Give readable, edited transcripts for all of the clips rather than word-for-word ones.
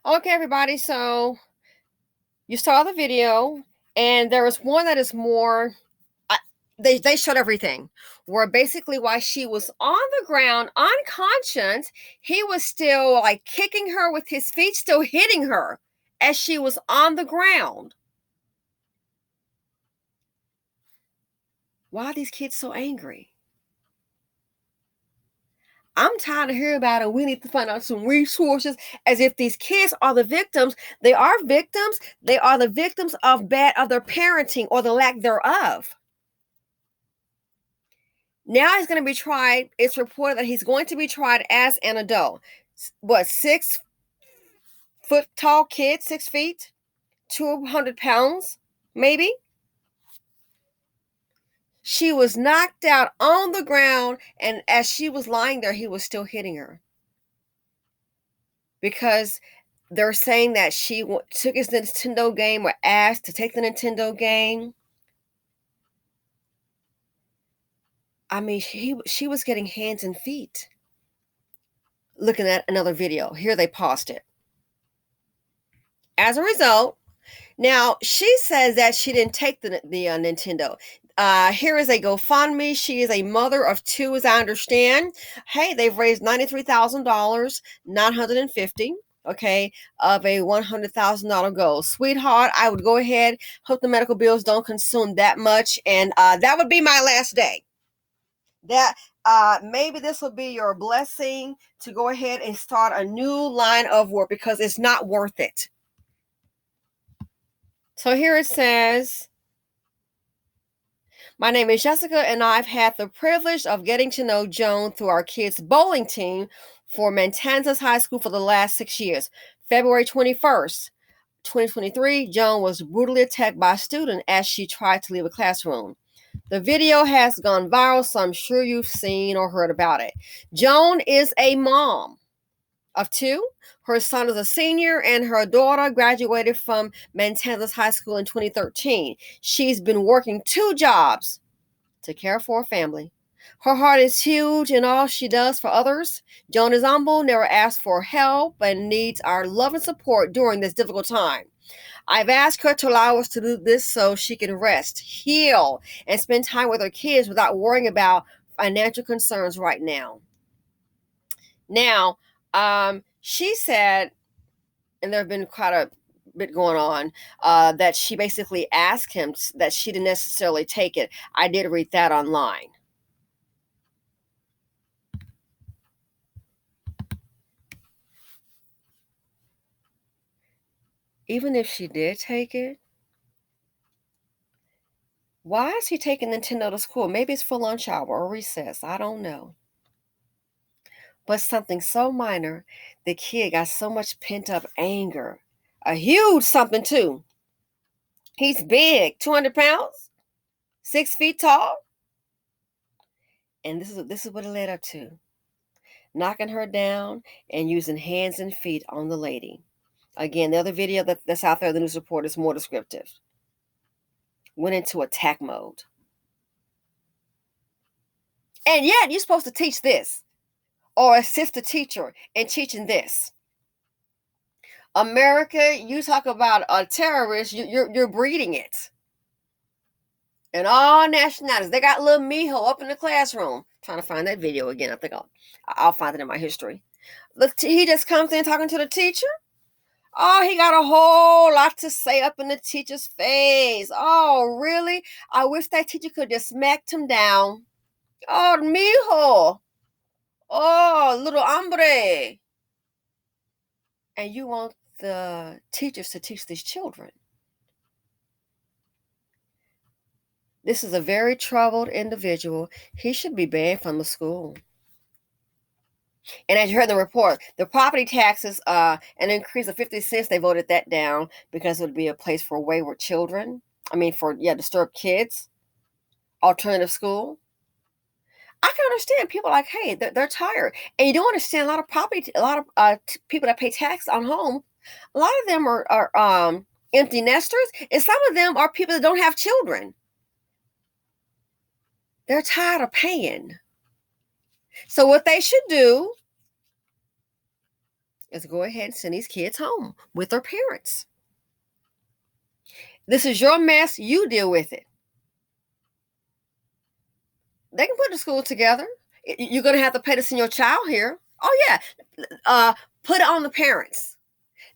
Okay, everybody. So you saw the video, and there was one that is more. I, they showed everything. Where basically, while she was on the ground, unconscious, he was still like kicking her with his feet, still hitting her as she was on the ground. Why are these kids so angry? I'm tired of hearing about it. We need to find out some resources as if these kids are the victims. They are victims. They are the victims of their parenting or the lack thereof. Now he's going to be tried. It's reported that he's going to be tried as an adult. What, 6 foot tall kid, 6 feet, 200 pounds, maybe? She was knocked out on the ground, and as she was lying there, he was still hitting her. Because they're saying that she took his Nintendo game or asked to take the Nintendo game. I mean, she was getting hands and feet. Looking at another video. Here they paused it. As a result, now she says that she didn't take the Nintendo. Here is a GoFundMe. She is a mother of two, as I understand. Hey, they've raised $93,000, $950. Okay, of a $100,000 goal. Sweetheart, I would go ahead. Hope the medical bills don't consume that much, and that would be my last day. That maybe this will be your blessing to go ahead and start a new line of work because it's not worth it. So here it says, my name is Jessica, and I've had the privilege of getting to know Joan through our kids' bowling team for Matanzas High School for the last 6 years. February 21st, 2023, Joan was brutally attacked by a student as she tried to leave a classroom. The video has gone viral, so I'm sure you've seen or heard about it. Joan is a mom of two. Her son is a senior, and her daughter graduated from Matanzas High School in 2013. She's been working 2 jobs to care for her family. Her heart is huge in all she does for others. Joan is humble, never asks for help, and needs our love and support during this difficult time. I've asked her to allow us to do this so she can rest, heal, and spend time with her kids without worrying about financial concerns right now. Now, she said, and there have been quite a bit going on, that she basically asked him that she didn't necessarily take it. I did read that online. Even if she did take it, why is he taking Nintendo to school? Maybe it's for lunch hour or recess. I don't know. But something so minor, the kid got so much pent up anger. A huge something, too. He's big, 200 pounds, 6 feet tall. And this is what it led up to. Knocking her down and using hands and feet on the lady. Again, the other video that's out there, the news report, is more descriptive. Went into attack mode. And yet, you're supposed to teach this or assist the teacher in teaching this. America, you talk about a terrorist, you're breeding it. And all nationalities. They got little Mijo up in the classroom. I'm trying to find that video again. I think I'll find it in my history. He just comes in talking to the teacher. Oh, he got a whole lot to say up in the teacher's face. Oh, really? I wish that teacher could just smacked him down. Oh, mijo. Oh, little hombre. And you want the teachers to teach these children. This is a very troubled individual. He should be banned from the school. And as you heard in the report, the property taxes, an increase of 50 cents, they voted that down because it would be a place for wayward children. Disturbed kids. Alternative school. I can understand people like, hey, they're tired. And you don't understand a lot of people that pay tax on home. A lot of them are empty nesters, and some of them are people that don't have children. They're tired of paying. So what they should do is go ahead and send these kids home with their parents. This is your mess. You deal with it. They can put the school together. You're going to have to pay to send your child here. Oh, yeah. Put it on the parents.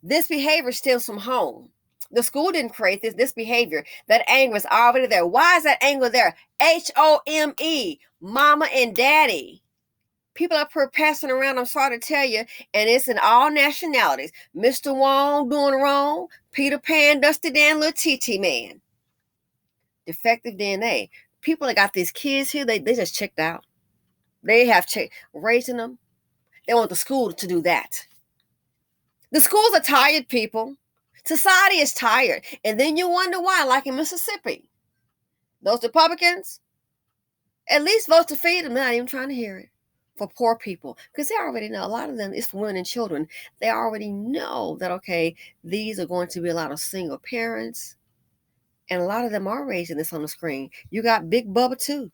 This behavior stems from home. The school didn't create this behavior. That anger is already there. Why is that anger there? HOME, mama and daddy. People up here passing around, I'm sorry to tell you, and it's in all nationalities. Mr. Wong doing wrong, Peter Pan, Dusty Dan, little TT man. Defective DNA. People that got these kids here, they just checked out. They have raising them. They want the school to do that. The schools are tired, people. Society is tired. And then you wonder why, like in Mississippi. Those Republicans, at least vote to feed them. They're not even trying to hear it. For poor people. Because they already know, a lot of them, it's for women and children. They already know that, okay, these are going to be a lot of single parents. And a lot of them are raising this on the screen. You got Big Bubba, too.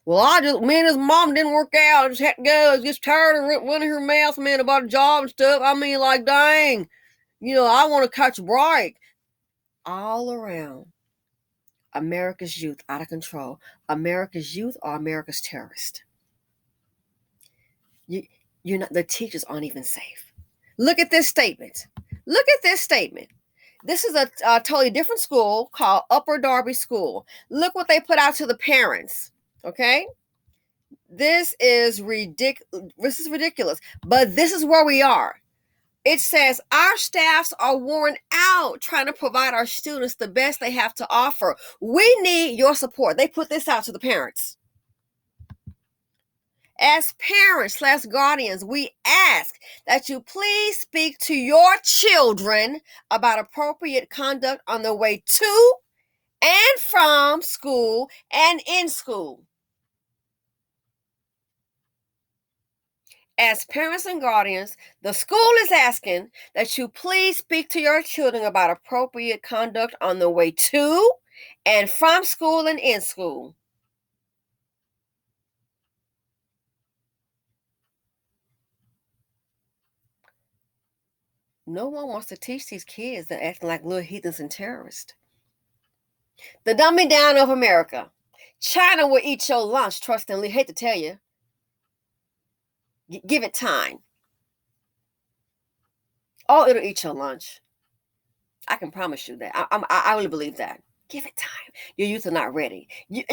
Well, me and his mom didn't work out. I just had to go. I was just tired of running her mouth, man, about a job and stuff. I mean, like, dang. I want to catch a break. All around. America's youth out of control. America's youth are America's terrorists. The teachers aren't even safe. Look at this statement. Look at this statement. This is a totally different school called Upper Darby School. Look what they put out to the parents. Okay? This is ridiculous. But this is where we are. It says, our staffs are worn out trying to provide our students the best they have to offer. We need your support. They put this out to the parents. As parents/guardians, we ask that you please speak to your children about appropriate conduct on the way to and from school and in school. As parents and guardians, the school is asking that you please speak to your children about appropriate conduct on the way to and from school and in school. No one wants to teach these kids that acting like little heathens and terrorists. The dumbing down of America. China will eat your lunch, trust and hate to tell you. Give it time. Oh, it'll eat your lunch. I can promise you that. I really believe that. Give it time. Your youth are not ready. You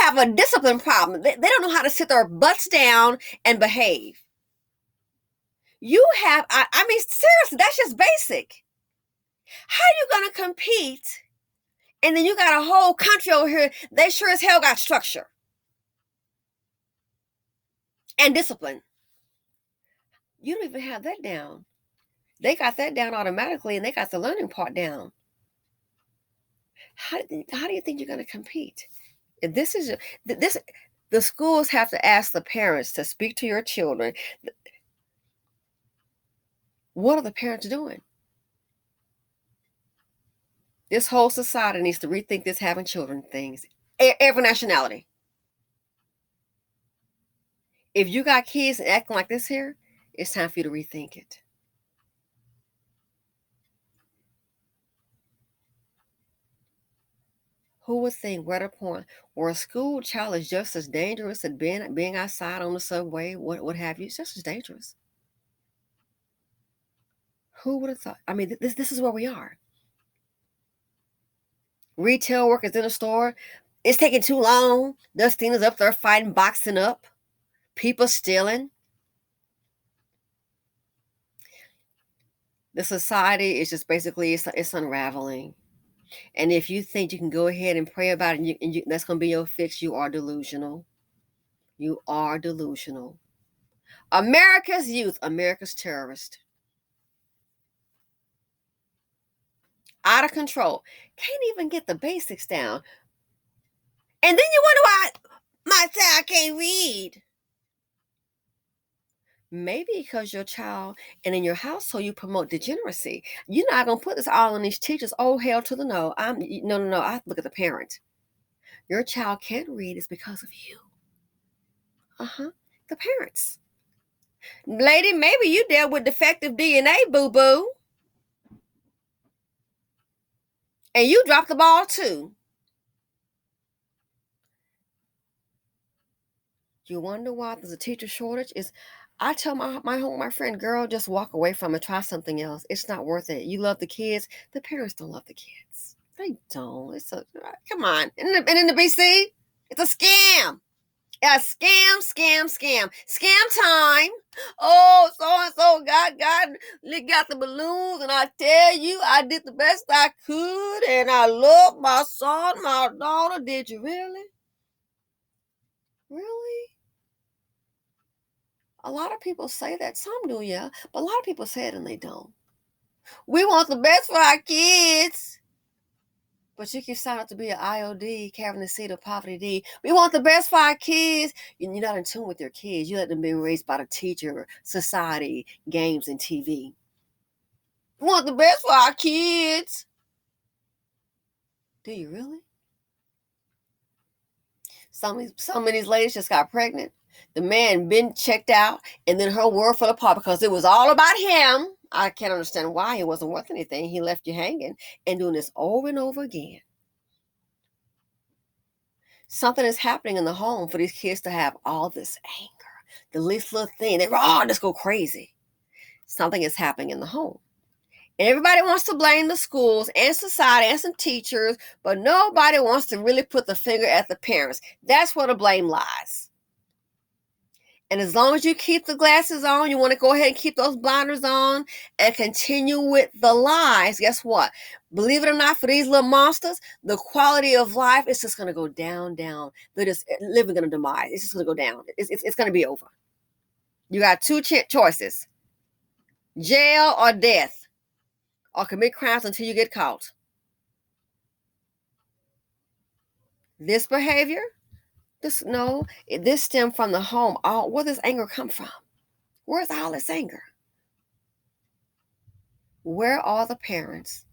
have a discipline problem. They don't know how to sit their butts down and behave. You have, I mean, seriously, that's just basic. How are you going to compete? And then you got a whole country over here. They sure as hell got structure and discipline. You don't even have that down. They got that down automatically, and they got the learning part down. How do you think you're going to compete? The schools have to ask the parents to speak to your children. What are the parents doing? This whole society needs to rethink this having children things. Every nationality. If you got kids acting like this here, it's time for you to rethink it. Who would think we're at a point where a school child is just as dangerous as being outside on the subway, what have you? It's just as dangerous. Who would have thought? I mean, this is where we are. Retail workers in the store, it's taking too long. Dustina's up there fighting, boxing up. People stealing. The society is just basically, it's unraveling. And if you think you can go ahead and pray about it and that's going to be your fix, you are delusional. You are delusional. America's youth, America's terrorist. Out of control. Can't even get the basics down. And then you wonder why my child can't read. Maybe because your child and in your household you promote degeneracy. You're not gonna put this all on these teachers. Oh, hell to the no. No. I look at the parent. Your child can't read is because of you. The parents. Lady, maybe you dealt with defective DNA, boo-boo. And you dropped the ball too. You wonder why there's a teacher shortage? I tell my friend, girl, just walk away from it. Try something else. It's not worth it. You love the kids. The parents don't love the kids. They don't. Come on. And in the BC, it's a scam. A scam time. Oh, so and so got the balloons, and I tell you, I did the best I could, and I love my son, my daughter. Did you really? Really? A lot of people say that. Some do, yeah, but a lot of people say it and they don't. We want the best for our kids. But you can sign up to be an IOD, carrying the seed of poverty D. We want the best for our kids. You're not in tune with your kids. You let them be raised by the teacher, society, games, and TV. We want the best for our kids. Do you really? Some of these ladies just got pregnant. The man been checked out, and then her world fell apart because it was all about him. I can't understand why. He wasn't worth anything. He left you hanging and doing this over and over again. Something is happening in the home for these kids to have all this anger. The least little thing, they just go crazy. Something is happening in the home. And everybody wants to blame the schools and society and some teachers, but nobody wants to really put the finger at the parents. That's where the blame lies. And as long as you keep the glasses on, you want to go ahead and keep those blinders on and continue with the lies, guess what? Believe it or not, for these little monsters, the quality of life is just going to go down. They're just living in a demise. It's just going to go down. It's going to be over. You got two choices: jail or death, or commit crimes until you get caught. This behavior, this stemmed from the home. Where does anger come from? Where's all this anger? Where are the parents?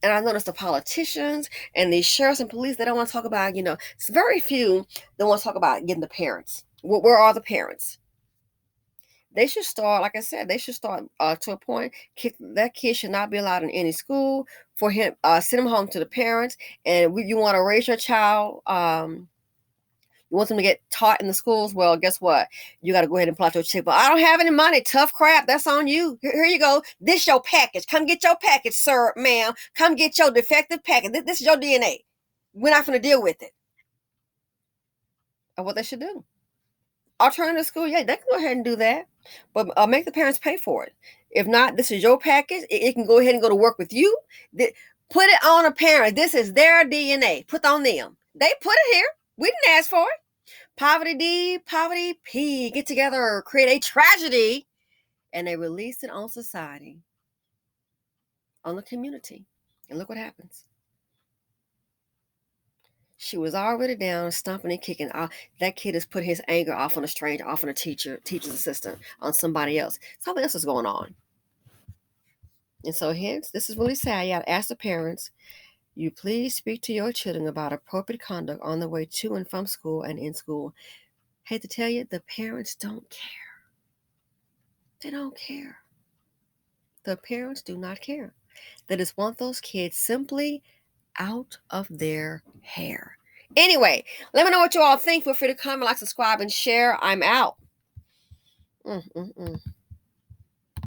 And I noticed the politicians and the sheriffs and police, they don't want to talk about, it's very few that want to talk about getting the parents. Where are the parents? They should start, like I said, to a point. That kid should not be allowed in any school. For him, send him home to the parents. And you want to raise your child, you want them to get taught in the schools? Well, guess what? You got to go ahead and plot your check. But I don't have any money. Tough crap. That's on you. Here you go. This your package. Come get your package, sir, ma'am. Come get your defective package. This is your DNA. We're not going to deal with it. Or what they should do. Alternative school, yeah, they can go ahead and do that. But make the parents pay for it. If not, this is your package. It can go ahead and go to work with you. Put it on a parent. This is their DNA. Put on them. They put it here. We didn't ask for it. Poverty D, poverty P, get together, create a tragedy, and they release it on society, on the community. And look what happens. She was already down, stomping and kicking. That kid has put his anger off on a stranger, off on a teacher's assistant, on somebody else. Something else is going on. And so hence, this is really sad. You have to ask the parents, you please speak to your children about appropriate conduct on the way to and from school and in school. Hate to tell you, the parents don't care. They don't care. The parents do not care. They just want those kids simply out of their hair. Anyway, let me know what you all think. Feel free to comment, like, subscribe, and share. I'm out.